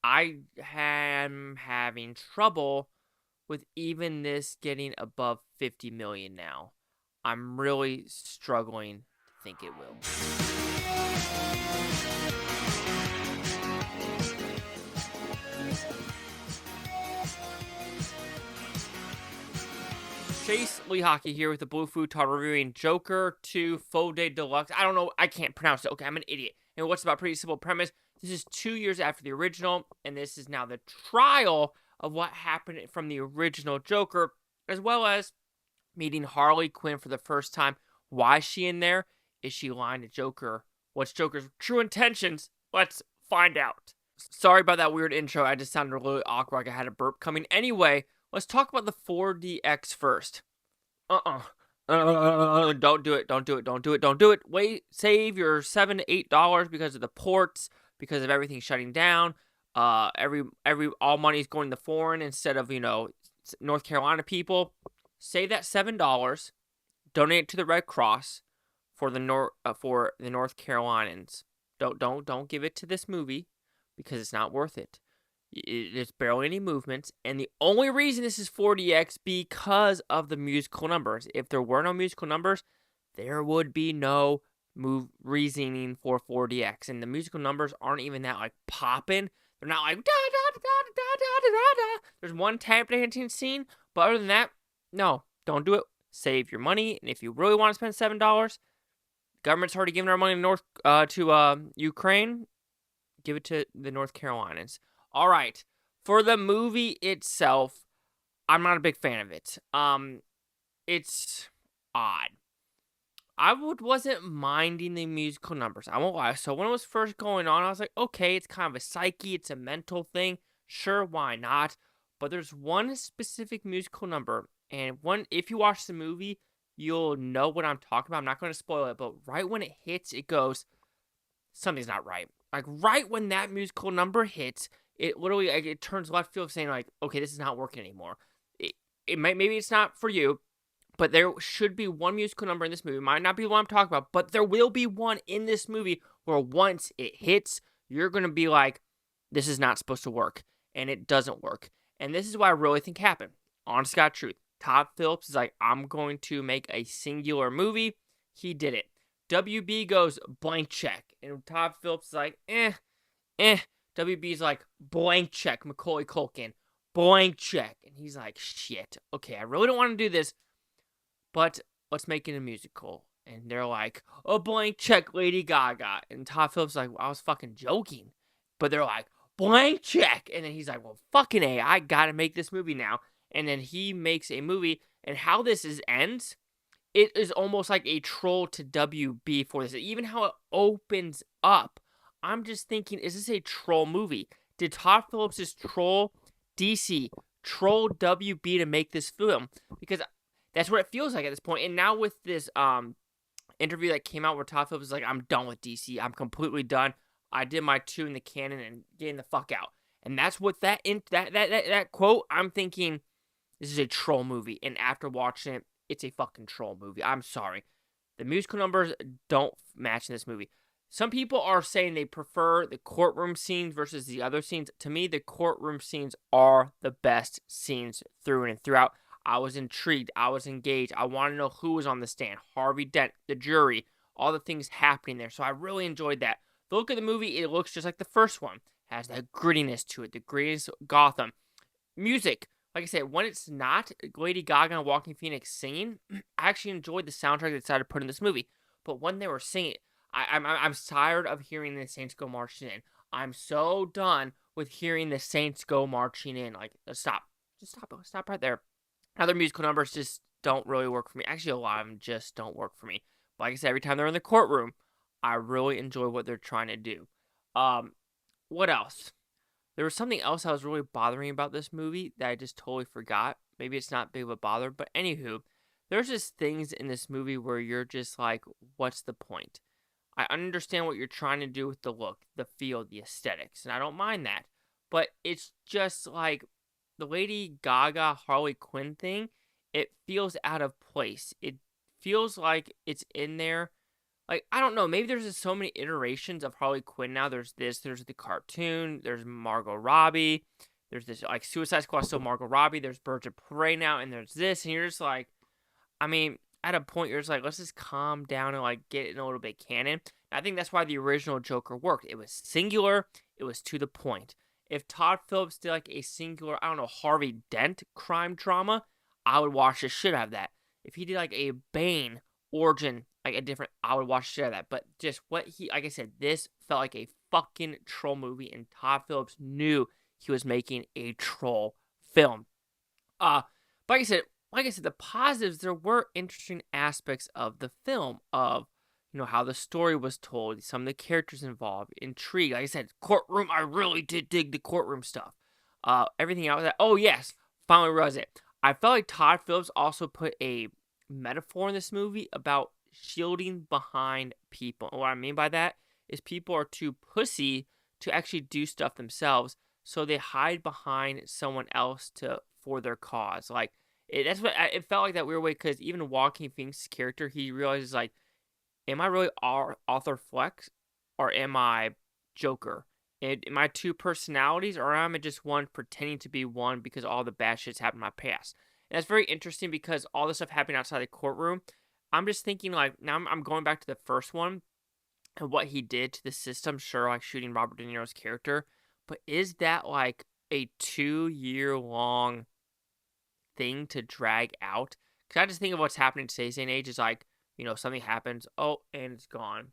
I am having trouble with even this getting above 50 million now. I'm really struggling to think it will. Chase Lee Hockey here with the Blue Futon reviewing Joker 2 Folie Deluxe. I don't know, I can't pronounce it. Okay, I'm an idiot. And what's about pretty simple premise? This is 2 years after the original, and this is now the trial of what happened from the original Joker, as well as meeting Harley Quinn for the first time. Why is she in there? Is she lying to Joker? What's Joker's true intentions? Let's find out. Sorry about that weird intro. I just sounded really awkward, like I had a burp coming. Anyway, let's talk about the 4DX first. Don't do it. Don't do it. Don't do it. Don't do it. Wait, save your $7 to $8 because of the ports, because of everything shutting down. All money's going to foreign instead of, North Carolina people. Save that $7. Donate it to the Red Cross for the North Carolinians. Don't give it to this movie because it's not worth it. There's barely any movements, and the only reason this is 4DX because of the musical numbers. If there were no musical numbers, there would be no reasoning for 4DX, and the musical numbers aren't even that like popping. They're not like da da da da da da da da. There's one tap dancing scene, but other than that, no, don't do it. Save your money, and if you really want to spend $7, government's already giving our money to Ukraine. Give it to the North Carolinians. All right, for the movie itself, I'm not a big fan of it. It's odd. Wasn't minding the musical numbers. I won't lie. So when it was first going on, I was like, okay, it's kind of a psyche, it's a mental thing. Sure, why not? But there's one specific musical number, and if you watch the movie, you'll know what I'm talking about. I'm not going to spoil it, but right when it hits, it goes, something's not right. Like right when that musical number hits, it literally it turns left field, saying like, okay, this is not working anymore. Maybe it's not for you, but there should be one musical number in this movie. It might not be the one I'm talking about, but there will be one in this movie where once it hits, you're gonna be like, this is not supposed to work, and it doesn't work. And this is what I really think happened. Honest God truth. Todd Phillips is like, I'm going to make a singular movie. He did it. WB goes blank check, and Todd Phillips is like, WB's like, blank check, Macaulay Culkin, blank check. And he's like, shit, okay, I really don't want to do this, but let's make it a musical. And they're like, a blank check, Lady Gaga. And Todd Phillips is like, I was fucking joking. But they're like, blank check. And then he's like, well, fucking A, I gotta make this movie now. And then he makes a movie, and how this ends, it is almost like a troll to WB for this. Even how it opens up, I'm just thinking, is this a troll movie? Did Todd Phillips just troll DC, troll WB to make this film? Because that's what it feels like at this point. And now with this interview that came out where Todd Phillips is like, I'm done with DC. I'm completely done. I did my 2 in the canon and getting the fuck out. And that's what that quote, I'm thinking, this is a troll movie. And after watching it, it's a fucking troll movie. I'm sorry. The musical numbers don't match in this movie. Some people are saying they prefer the courtroom scenes versus the other scenes. To me, the courtroom scenes are the best scenes through and throughout. I was intrigued. I was engaged. I want to know who was on the stand. Harvey Dent, the jury, all the things happening there. So I really enjoyed that. The look of the movie, it looks just like the first one. It has that grittiness to it. The grittiness Gotham. Music. Like I said, when it's not Lady Gaga and Joaquin Phoenix singing, I actually enjoyed the soundtrack they decided to put in this movie. But when they were singing, I'm tired of hearing the Saints go marching in. I'm so done with hearing the Saints go marching in. Like, stop. Just stop right there. Other musical numbers just don't really work for me. Actually, a lot of them just don't work for me. But like I said, every time they're in the courtroom, I really enjoy what they're trying to do. What else? There was something else that was really bothering about this movie that I just totally forgot. Maybe it's not big of a bother, but anywho, there's just things in this movie where you're just like, what's the point? I understand what you're trying to do with the look, the feel, the aesthetics, and I don't mind that. But it's just like the Lady Gaga Harley Quinn thing, it feels out of place. It feels like it's in there like, I don't know, maybe there's just so many iterations of Harley Quinn now. There's the cartoon, there's Margot Robbie, there's this, like, Suicide Squad, still Margot Robbie, there's Birds of Prey now, and there's this, and you're just like, I mean, at a point, you're just like, let's just calm down and, like, get in a little bit canon. And I think that's why the original Joker worked. It was singular, it was to the point. If Todd Phillips did, like, a singular, I don't know, Harvey Dent crime drama, I would watch the shit out of that. If he did, like, a Bane origin, like, a different, I would watch the shit out of that. But just what he, like I said, this felt like a fucking troll movie, and Todd Phillips knew he was making a troll film. But like I said, the positives, there were interesting aspects of the film, of, you know, how the story was told, some of the characters involved, intrigue. Like I said, courtroom, I really did dig the courtroom stuff. Everything else, oh yes, finally realized it. I felt like Todd Phillips also put a metaphor in this movie about shielding behind people. And what I mean by that is people are too pussy to actually do stuff themselves, so they hide behind someone else for their cause. Like, that's what it felt like, that weird way, because even Joaquin Phoenix's character, he realizes, like, am I really Arthur Fleck, or am I Joker? Am I two personalities, or am I just one pretending to be one because all the bad shit's happened in my past? And that's very interesting, because all this stuff happening outside the courtroom. I'm just thinking, like, now I'm going back to the first one and what he did to the system. Sure, like shooting Robert De Niro's character, but is that like a 2-year-long thing to drag out? Because I just think of what's happening in today's day and age is, like, you know, something happens, oh, and it's gone.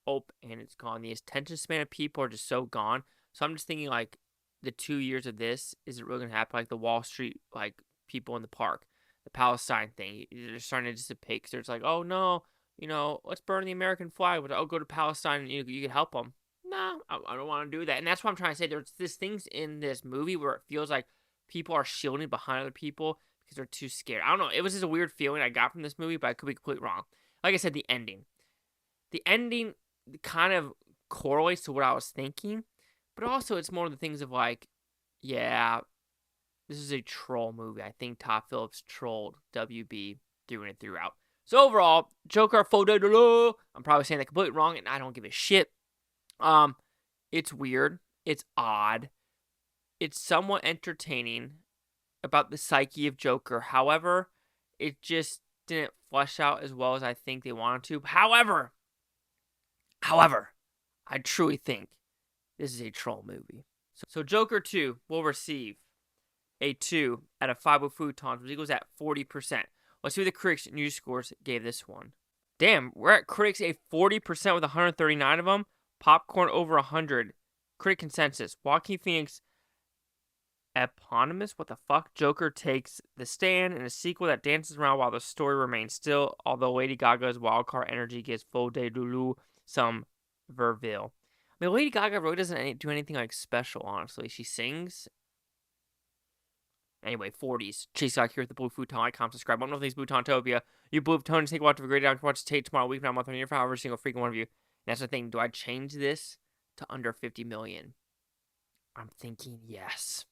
Oh, and it's gone. The attention span of people are just so gone. So I'm just thinking, like, the 2 years of this, is it really going to happen? Like the Wall Street, like, people in the park, the Palestine thing, they're starting to dissipate, because it's like, oh no, you know, let's burn the American flag, but I'll go to Palestine and you can help them. No, I don't want to do that. And that's what I'm trying to say. There's things in this movie where it feels like people are shielding behind other people because they're too scared. I don't know. It was just a weird feeling I got from this movie, but I could be completely wrong. Like I said, the ending kind of correlates to what I was thinking, but also it's more of the things of, like, yeah, this is a troll movie. I think Todd Phillips trolled WB through and throughout. So overall, Joker Folie. I'm probably saying that completely wrong, and I don't give a shit. It's weird. It's odd. It's somewhat entertaining about the psyche of Joker. However, it just didn't flesh out as well as I think they wanted to. However, I truly think this is a troll movie. So Joker 2 will receive a 2 out of 5 Futons, which equals at 40%. Let's see what the critics' news scores gave this one. Damn, we're at critics a 40% with 139 of them. Popcorn over 100. Critic consensus. Joaquin Phoenix eponymous, what the fuck? Joker takes the stand in a sequel that dances around while the story remains still, although Lady Gaga's wildcard energy gives Folie some verve. I mean, Lady Gaga really doesn't do anything, like, special, honestly. She sings. Anyway, 40s. Chase out here with the Blue Futon. Like, comment, subscribe. One of these Butontopia. You Blue Futon, take a watch of a great day. Watch Tate tomorrow week. Now I'm on here for every single freaking one of you. And that's the thing. Do I change this to under 50 million? I'm thinking yes.